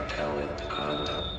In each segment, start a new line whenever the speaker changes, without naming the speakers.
talent content.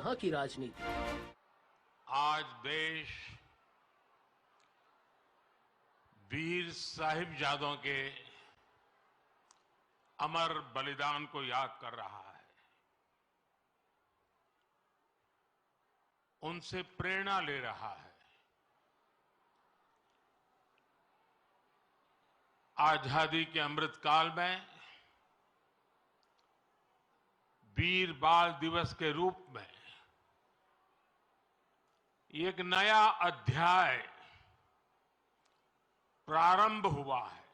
यहाँ की राजनीति।
आज देश वीर साहिबजादों के अमर बलिदान को याद कर रहा है, उनसे प्रेरणा ले रहा है। आजादी के अमृत काल में वीर बाल दिवस के रूप में एक नया अध्याय प्रारंभ हुआ है।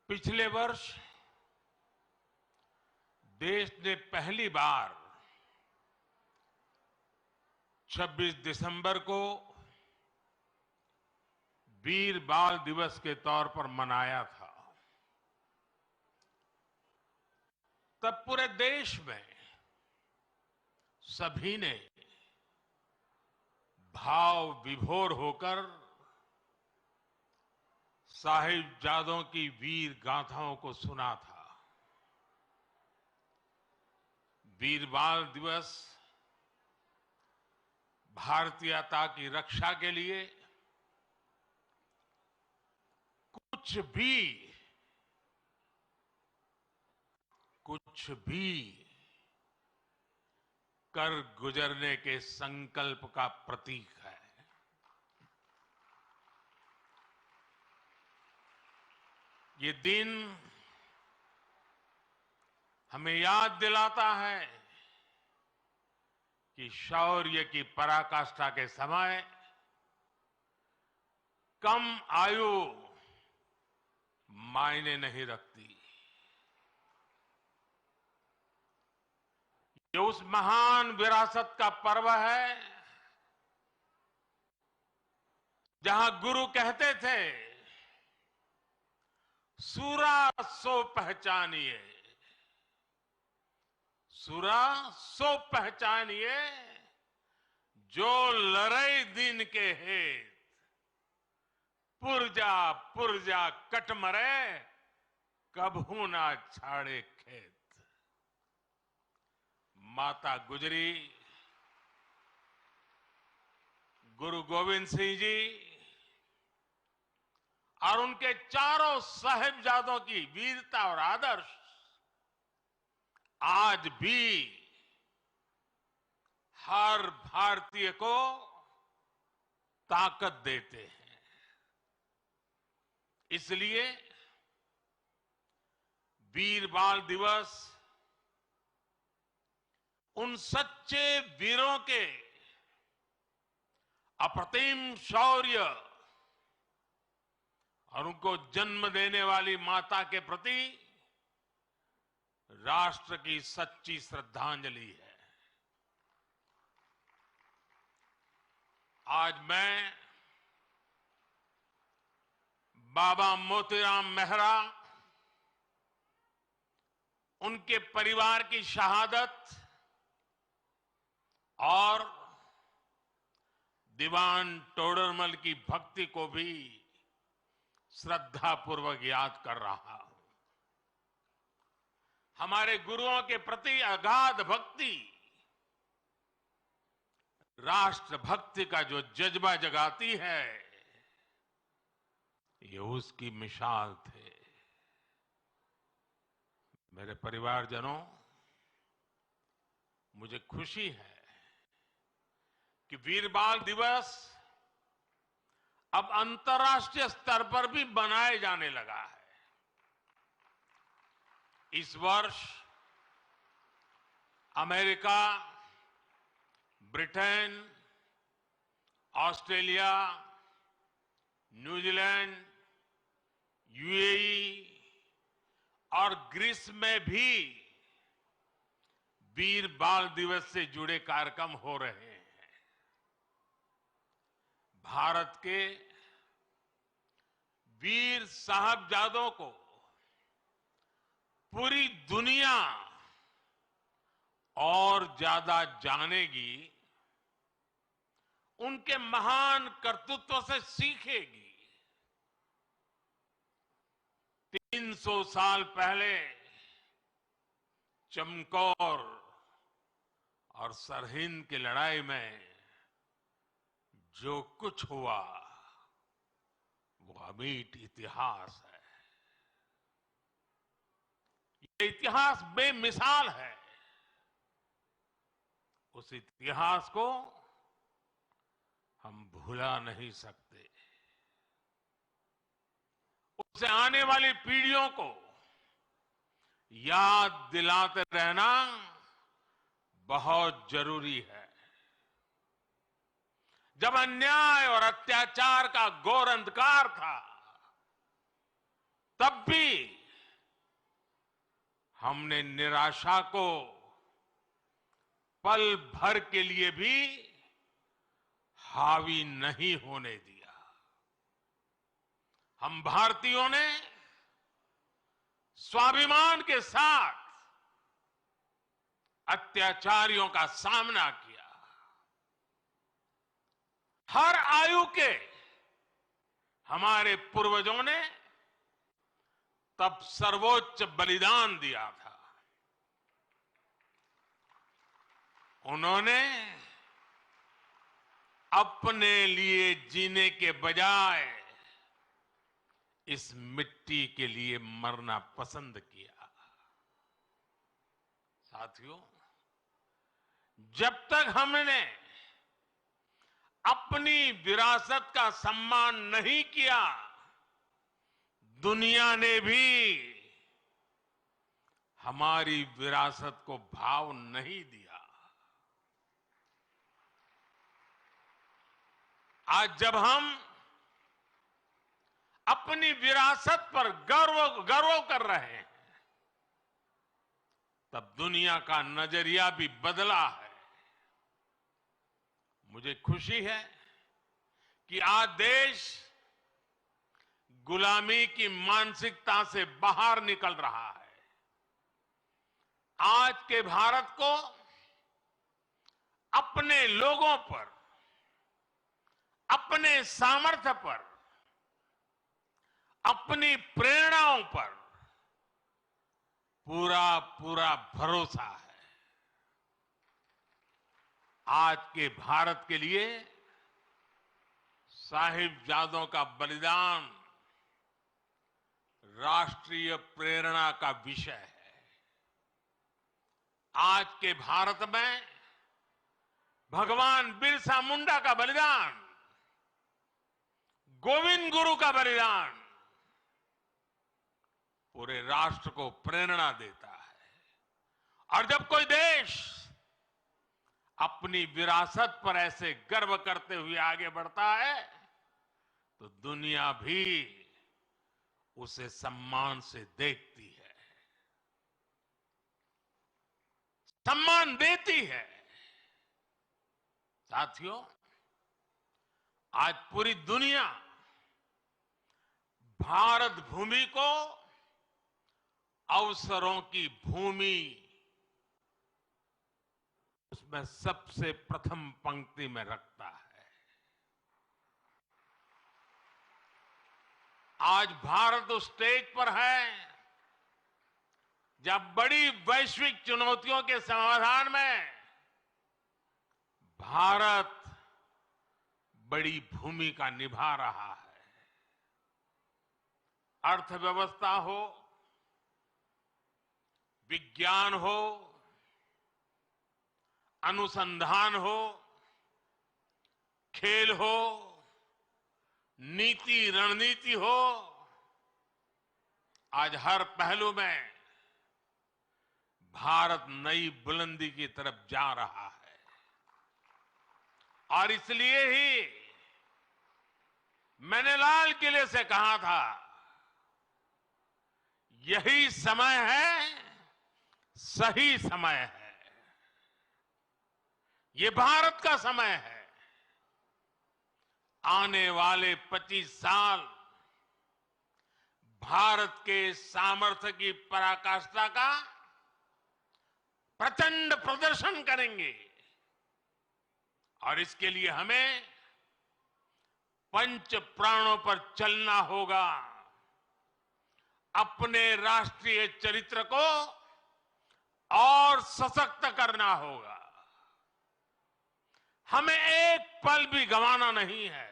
पिछले वर्ष देश ने पहली बार 26 दिसंबर को वीर बाल दिवस के तौर पर मनाया था। तब पूरे देश में सभी ने भाव विभोर होकर साहिबजादों की वीर गाथाओं को सुना था। वीर बाल दिवस भारतीयता की रक्षा के लिए कुछ भी कर गुजरने के संकल्प का प्रतीक है। ये दिन हमें याद दिलाता है कि शौर्य की पराकाष्ठा के समय कम आयु मायने नहीं रखती। ये उस महान विरासत का पर्व है जहां गुरु कहते थे, सूरा सो पहचानिए, सूरा सो पहचानिए, जो लड़ई दिन के हेत, पुरजा पुरजा कट मरे, कबहू ना छाड़े खेत। माता गुजरी, गुरु गोविंद सिंह जी और उनके चारों साहिबजादों की वीरता और आदर्श आज भी हर भारतीय को ताकत देते हैं। इसलिए वीर बाल दिवस उन सच्चे वीरों के अप्रतिम शौर्य और उनको जन्म देने वाली माता के प्रति राष्ट्र की सच्ची श्रद्धांजलि है। आज मैं बाबा मोतीराम मेहरा, उनके परिवार की शहादत और दीवान टोडरमल की भक्ति को भी श्रद्धापूर्वक याद कर रहा हूं। हमारे गुरुओं के प्रति अगाध भक्ति राष्ट्र भक्ति का जो जज्बा जगाती है, ये उसकी मिसाल थे। मेरे परिवारजनों, मुझे खुशी है कि वीर बाल दिवस अब अंतर्राष्ट्रीय स्तर पर भी मनाया जाने लगा है। इस वर्ष America, Britain, Australia, New Zealand, UAE और ग्रीस में भी वीर बाल दिवस से जुड़े कार्यक्रम हो रहे हैं। भारत के वीर साहबजादों को पूरी दुनिया और ज्यादा जानेगी, उनके महान कर्तृत्व से सीखेगी। 300 साल पहले चमकौर और सरहिंद की लड़ाई में जो कुछ हुआ वो अमीट इतिहास है। ये इतिहास बेमिसाल है। उस इतिहास को हम भुला नहीं सकते। उससे आने वाली पीढ़ियों को याद दिलाते रहना बहुत जरूरी है। जब अन्याय और अत्याचार का घोर अंधकार था, तब भी हमने निराशा को पल भर के लिए भी हावी नहीं होने दिया। हम भारतीयों ने स्वाभिमान के साथ अत्याचारियों का सामना किया। हर आयु के हमारे पूर्वजों ने तब सर्वोच्च बलिदान दिया था। उन्होंने अपने लिए जीने के बजाय इस मिट्टी के लिए मरना पसंद किया। साथियों, जब तक हमने अपनी विरासत का सम्मान नहीं किया, दुनिया ने भी हमारी विरासत को भाव नहीं दिया। आज जब हम अपनी विरासत पर गर्व कर रहे हैं, तब दुनिया का नजरिया भी बदला है। मुझे खुशी है कि आज देश गुलामी की मानसिकता से बाहर निकल रहा है। आज के भारत को अपने लोगों पर, अपने सामर्थ्य पर, अपनी प्रेरणाओं पर पूरा भरोसा है। आज के भारत के लिए साहिबजादों का बलिदान राष्ट्रीय प्रेरणा का विषय है। आज के भारत में भगवान बिरसा मुंडा का बलिदान, गोविंद गुरु का बलिदान पूरे राष्ट्र को प्रेरणा देता है। और जब कोई देश अपनी विरासत पर ऐसे गर्व करते हुए आगे बढ़ता है, तो दुनिया भी उसे सम्मान से देखती है, सम्मान देती है। साथियों, आज पूरी दुनिया भारत भूमि को अवसरों की भूमि, उसमें सबसे प्रथम पंक्ति में रखता है। आज भारत उस स्टेज पर है जब बड़ी वैश्विक चुनौतियों के समाधान में भारत बड़ी भूमिका निभा रहा है। अर्थव्यवस्था हो, विज्ञान हो, अनुसंधान हो, खेल हो, नीति रणनीति हो, आज हर पहलू में भारत नई बुलंदी की तरफ जा रहा है। और इसलिए ही मैंने लाल किले से कहा था, यही समय है, सही समय है, ये भारत का समय है। आने वाले 25 साल भारत के सामर्थ्य की पराकाष्ठा का प्रचंड प्रदर्शन करेंगे। और इसके लिए हमें पंच प्राणों पर चलना होगा। अपने राष्ट्रीय चरित्र को और सशक्त करना होगा। हमें एक पल भी गंवाना नहीं है,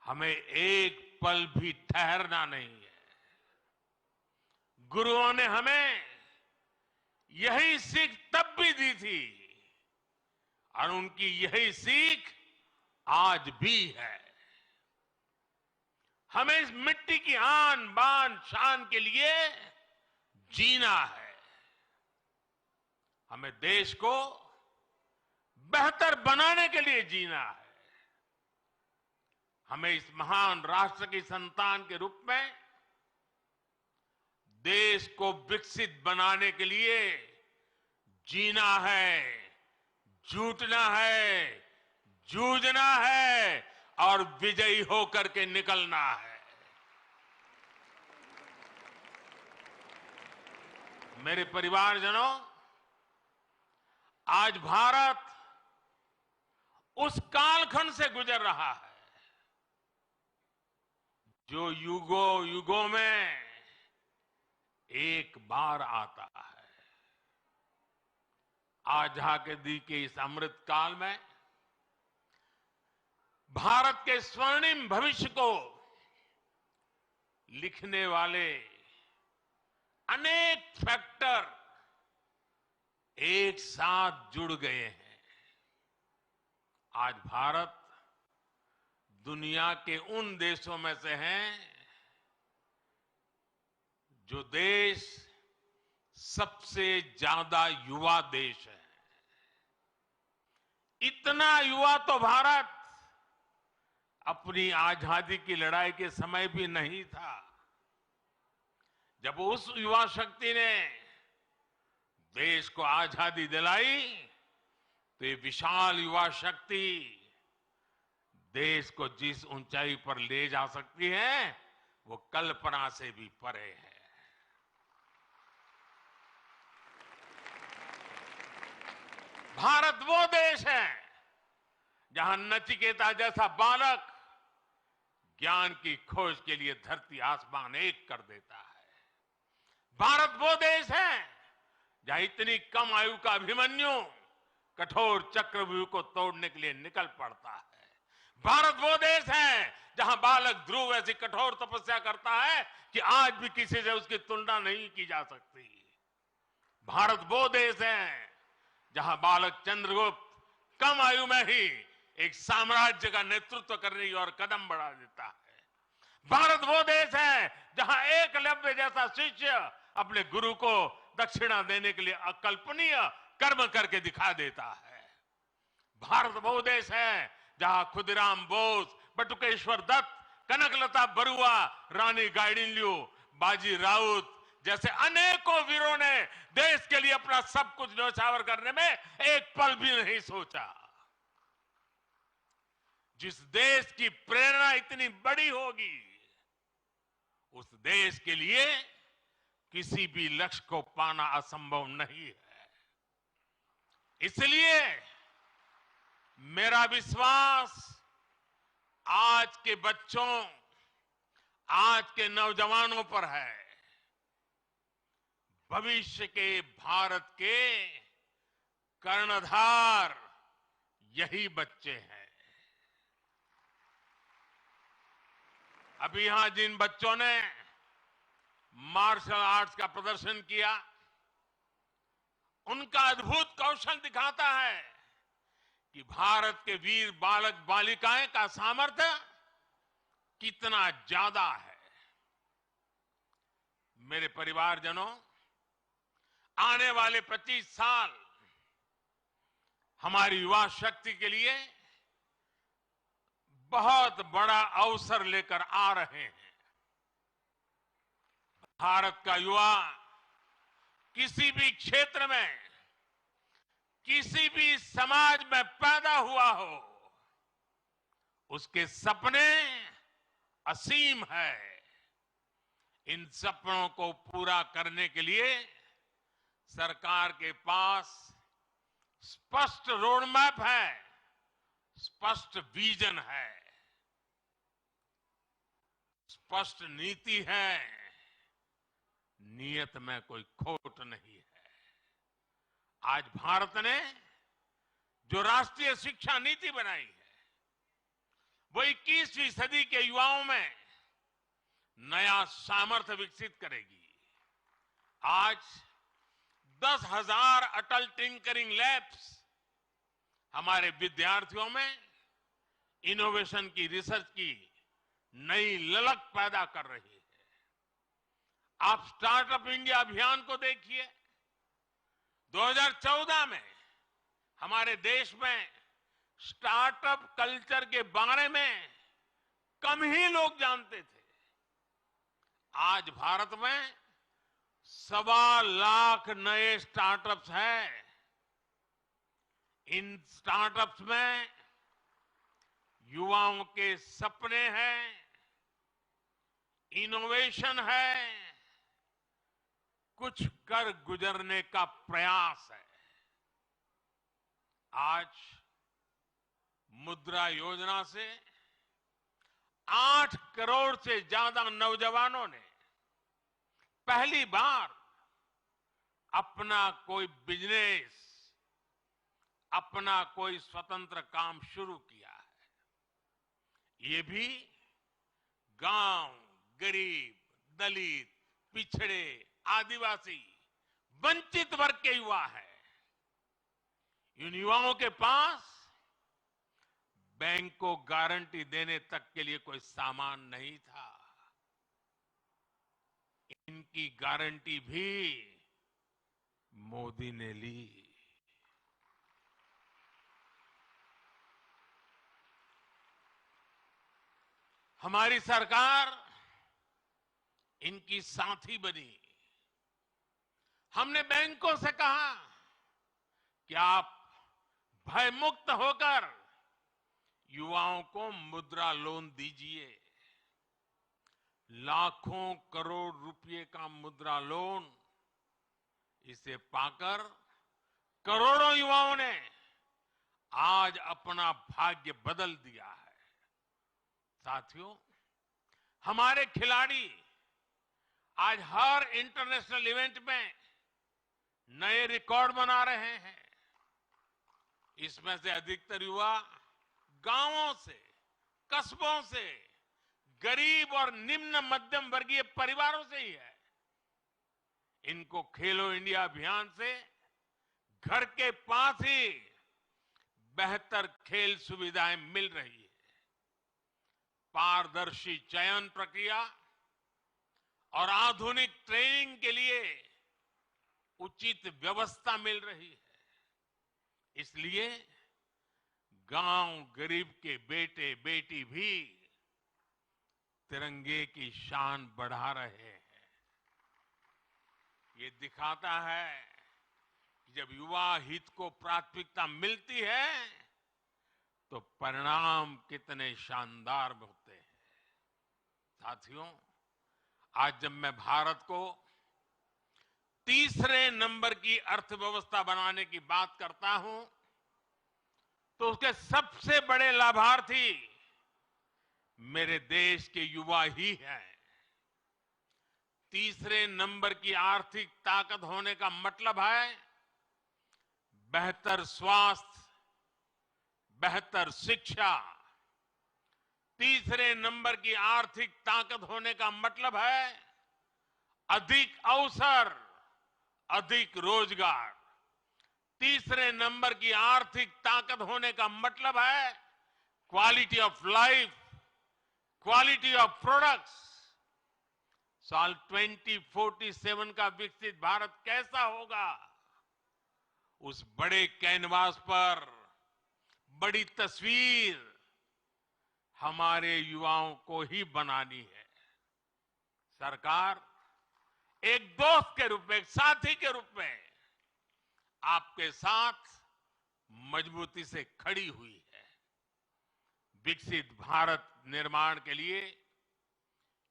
हमें एक पल भी ठहरना नहीं है। गुरुओं ने हमें यही सीख तब भी दी थी और उनकी यही सीख आज भी है। हमें इस मिट्टी की आन बान शान के लिए जीना है। हमें देश को बेहतर बनाने के लिए जीना है। हमें इस महान राष्ट्र की संतान के रूप में देश को विकसित बनाने के लिए जीना है, जुटना है, जूझना है और विजयी होकर के निकलना है। मेरे परिवारजनों, आज भारत उस कालखंड से गुजर रहा है जो युगों युगों में एक बार आता है। आजादी के इस अमृत काल में भारत के स्वर्णिम भविष्य को लिखने वाले अनेक फैक्टर एक साथ जुड़ गए हैं। आज भारत दुनिया के उन देशों में से है जो देश सबसे ज्यादा युवा देश है। इतना युवा तो भारत अपनी आजादी की लड़ाई के समय भी नहीं था। जब उस युवा शक्ति ने देश को आजादी दिलाई तो ये विशाल युवा शक्ति देश को जिस ऊंचाई पर ले जा सकती है वो कल्पना से भी परे है। भारत वो देश है जहां नचिकेता जैसा बालक ज्ञान की खोज के लिए धरती आसमान एक कर देता है। भारत वो देश है जहां इतनी कम आयु का अभिमन्यु कठोर चक्रव्यूह को तोड़ने के लिए निकल पड़ता है। भारत वो देश है जहां बालक ध्रुव ऐसी कठोर तपस्या करता है कि आज भी किसी से उसकी तुलना नहीं की जा सकती। भारत वो देश है जहां बालक चंद्रगुप्त कम आयु में ही एक साम्राज्य का नेतृत्व करने की ओर कदम बढ़ा देता है। भारत वो देश है जहां एकलव्य जैसा शिष्य अपने गुरु को दक्षिणा देने के लिए अकल्पनीय कर्म करके दिखा देता है। भारत वो देश है जहां खुदीराम बोस, बटुकेश्वर दत्त, कनकलता बरुआ, रानी गाइडिनल्यू, बाजी राउत जैसे अनेकों वीरों ने देश के लिए अपना सब कुछ न्यौछावर करने में एक पल भी नहीं सोचा। जिस देश की प्रेरणा इतनी बड़ी होगी उस देश के लिए किसी भी लक्ष्य को पाना असंभव नहीं है। इसलिए मेरा विश्वास आज के बच्चों, आज के नौजवानों पर है। भविष्य के भारत के कर्णधार यही बच्चे हैं। अभी यहां जिन बच्चों ने मार्शल आर्ट्स का प्रदर्शन किया उनका अद्भुत कौशल दिखाता है कि भारत के वीर बालक बालिकाएं का सामर्थ्य कितना ज्यादा है। मेरे परिवारजनों, आने वाले 25 साल हमारी युवा शक्ति के लिए बहुत बड़ा अवसर लेकर आ रहे हैं। भारत का युवा किसी भी क्षेत्र में, किसी भी समाज में पैदा हुआ हो, उसके सपने असीम है। इन सपनों को पूरा करने के लिए सरकार के पास स्पष्ट रोड मैप है, स्पष्ट विजन है, स्पष्ट नीति है, नियत में कोई खोट नहीं है। आज भारत ने जो राष्ट्रीय शिक्षा नीति बनाई है वो 21वीं सदी के युवाओं में नया सामर्थ्य विकसित करेगी। आज 10,000 अटल टिंकरिंग लैब्स हमारे विद्यार्थियों में इनोवेशन की, रिसर्च की नई ललक पैदा कर रही है। आप स्टार्टअप इंडिया अभियान को देखिए। 2014 में हमारे देश में स्टार्टअप कल्चर के बारे में कम ही लोग जानते थे। आज भारत में 1.25 लाख नए स्टार्टअप्स हैं। इन स्टार्टअप्स में युवाओं के सपने हैं, इनोवेशन है, कुछ कर गुजरने का प्रयास है। आज मुद्रा योजना से 8 करोड़ से ज्यादा नौजवानों ने पहली बार अपना कोई बिजनेस, अपना कोई स्वतंत्र काम शुरू किया है। ये भी गांव, गरीब, दलित, पिछड़े, आदिवासी, वंचित वर्ग के युवा है। इन युवाओं के पास बैंक को गारंटी देने तक के लिए कोई सामान नहीं था। इनकी गारंटी भी मोदी ने ली। हमारी सरकार इनकी साथी बनी। हमने बैंकों से कहा कि आप भयमुक्त होकर युवाओं को मुद्रा लोन दीजिए। लाखों करोड़ रुपए का मुद्रा लोन, इसे पाकर करोड़ों युवाओं ने आज अपना भाग्य बदल दिया है। साथियों, हमारे खिलाड़ी आज हर इंटरनेशनल इवेंट में नए रिकॉर्ड बना रहे हैं। इसमें से अधिकतर युवा गांवों से, कस्बों से, गरीब और निम्न मध्यम वर्गीय परिवारों से ही है। इनको खेलो इंडिया अभियान से घर के पास ही बेहतर खेल सुविधाएं मिल रही है। पारदर्शी चयन प्रक्रिया और आधुनिक ट्रेनिंग के लिए उचित व्यवस्था मिल रही है। इसलिए गांव गरीब के बेटे बेटी भी तिरंगे की शान बढ़ा रहे हैं। ये दिखाता है कि जब युवा हित को प्राथमिकता मिलती है तो परिणाम कितने शानदार होते हैं। साथियों, आज जब मैं भारत को तीसरे नंबर की अर्थव्यवस्था बनाने की बात करता हूं तो उसके सबसे बड़े लाभार्थी मेरे देश के युवा ही हैं। तीसरे नंबर की आर्थिक ताकत होने का मतलब है बेहतर स्वास्थ्य, बेहतर शिक्षा। तीसरे नंबर की आर्थिक ताकत होने का मतलब है अधिक अवसर, अधिक रोजगार। तीसरे नंबर की आर्थिक ताकत होने का मतलब है quality of life, quality of products. साल 2047 का विकसित भारत कैसा होगा, उस बड़े कैनवास पर बड़ी तस्वीर हमारे युवाओं को ही बनानी है। सरकार एक दोस्त के रूप में, एक साथी के रूप में आपके साथ मजबूती से खड़ी हुई है। विकसित भारत निर्माण के लिए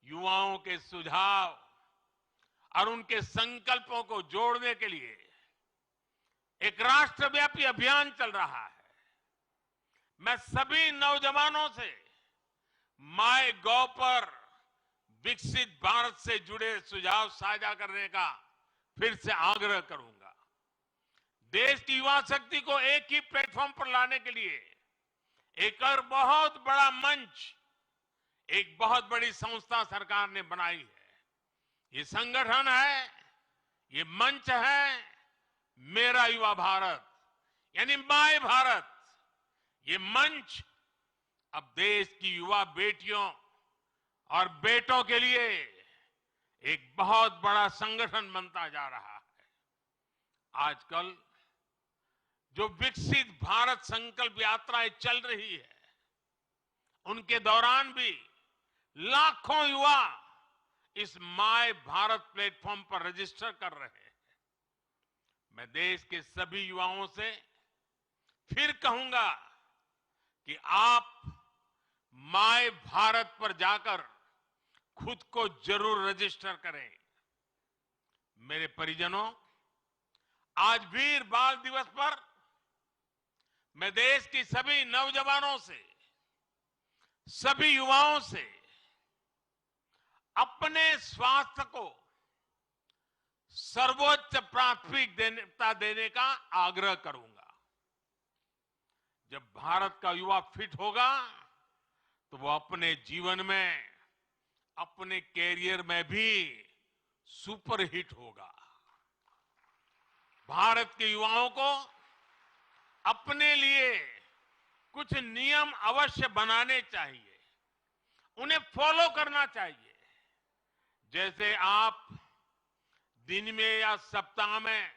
युवाओं के सुझाव और उनके संकल्पों को जोड़ने के लिए एक राष्ट्रव्यापी अभियान चल रहा है। मैं सभी नौजवानों से माय गॉव पर विकसित भारत से जुड़े सुझाव साझा करने का फिर से आग्रह करूंगा। देश की युवा शक्ति को एक ही प्लेटफॉर्म पर लाने के लिए एक और बहुत बड़ा मंच, एक बहुत बड़ी संस्था सरकार ने बनाई है। ये संगठन है, ये मंच है मेरा युवा भारत, यानी माय भारत। ये मंच अब देश की युवा बेटियों और बेटों के लिए एक बहुत बड़ा संगठन बनता जा रहा है। आजकल जो विकसित भारत संकल्प यात्राएं चल रही है, उनके दौरान भी लाखों युवा इस माय भारत प्लेटफॉर्म पर रजिस्टर कर रहे हैं। मैं देश के सभी युवाओं से फिर कहूंगा कि आप माय भारत पर जाकर खुद को जरूर रजिस्टर करें। मेरे परिजनों, आज वीर बाल दिवस पर मैं देश की सभी नौजवानों से, सभी युवाओं से अपने स्वास्थ्य को सर्वोच्च प्राथमिकता देने का आग्रह करूंगा। जब भारत का युवा फिट होगा तो वो अपने जीवन में, अपने कैरियर में भी सुपरहिट होगा। भारत के युवाओं को अपने लिए कुछ नियम अवश्य बनाने चाहिए, उन्हें फॉलो करना चाहिए। जैसे आप दिन में या सप्ताह में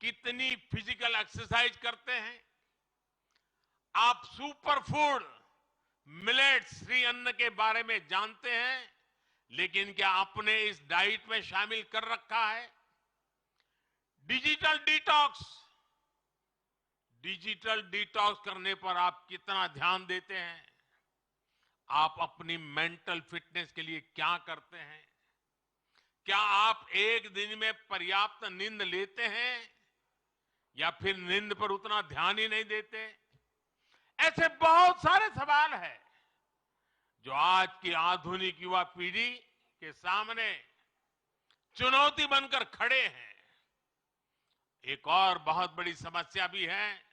कितनी फिजिकल एक्सरसाइज करते हैं, आप सुपर फूड मिलेट्स श्री अन्न के बारे में जानते हैं, लेकिन क्या आपने इस डाइट में शामिल कर रखा है? डिजिटल डिटॉक्स करने पर आप कितना ध्यान देते हैं? आप अपनी मेंटल फिटनेस के लिए क्या करते हैं? क्या आप एक दिन में पर्याप्त नींद लेते हैं या फिर नींद पर उतना ध्यान ही नहीं देते? ऐसे बहुत सारे सवाल हैं जो आज की आधुनिक युवा पीढ़ी के सामने चुनौती बनकर खड़े हैं। एक और बहुत बड़ी समस्या भी है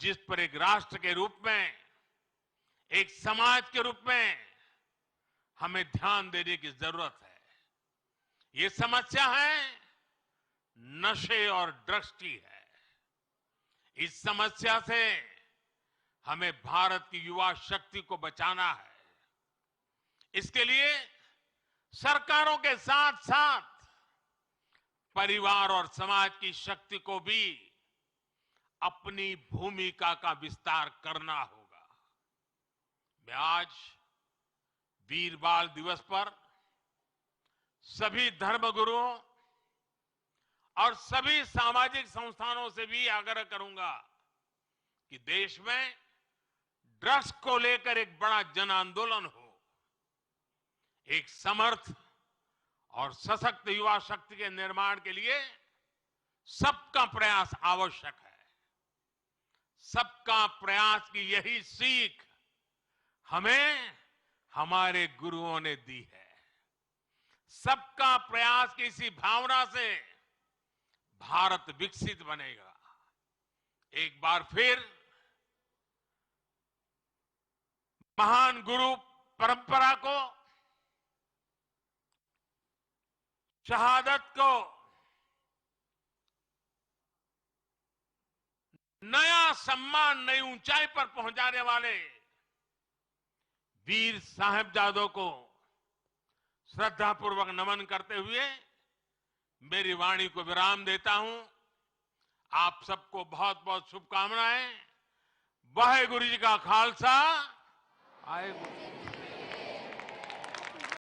जिस पर एक राष्ट्र के रूप में, एक समाज के रूप में हमें ध्यान देने की जरूरत है। ये समस्या है नशे और ड्रग्स की है। इस समस्या से हमें भारत की युवा शक्ति को बचाना है। इसके लिए सरकारों के साथ साथ परिवार और समाज की शक्ति को भी अपनी भूमिका का विस्तार करना होगा। मैं आज वीर बाल दिवस पर सभी धर्मगुरुओं और सभी सामाजिक संस्थानों से भी आग्रह करूंगा कि देश में ड्रग्स को लेकर एक बड़ा जन आंदोलन हो। एक समर्थ और सशक्त युवा शक्ति के निर्माण के लिए सबका प्रयास आवश्यक है। सबका प्रयास की यही सीख हमें हमारे गुरुओं ने दी है। सबका प्रयास की इसी भावना से भारत विकसित बनेगा। एक बार फिर महान गुरु परंपरा को, शहादत को नया सम्मान, नई ऊंचाई पर पहुंचाने वाले वीर साहिबजादों को श्रद्धापूर्वक नमन करते हुए मेरी वाणी को विराम देता हूं। आप सबको बहुत बहुत शुभकामनाएं। वाहेगुरु जी का खालसा, वाहेगुरु।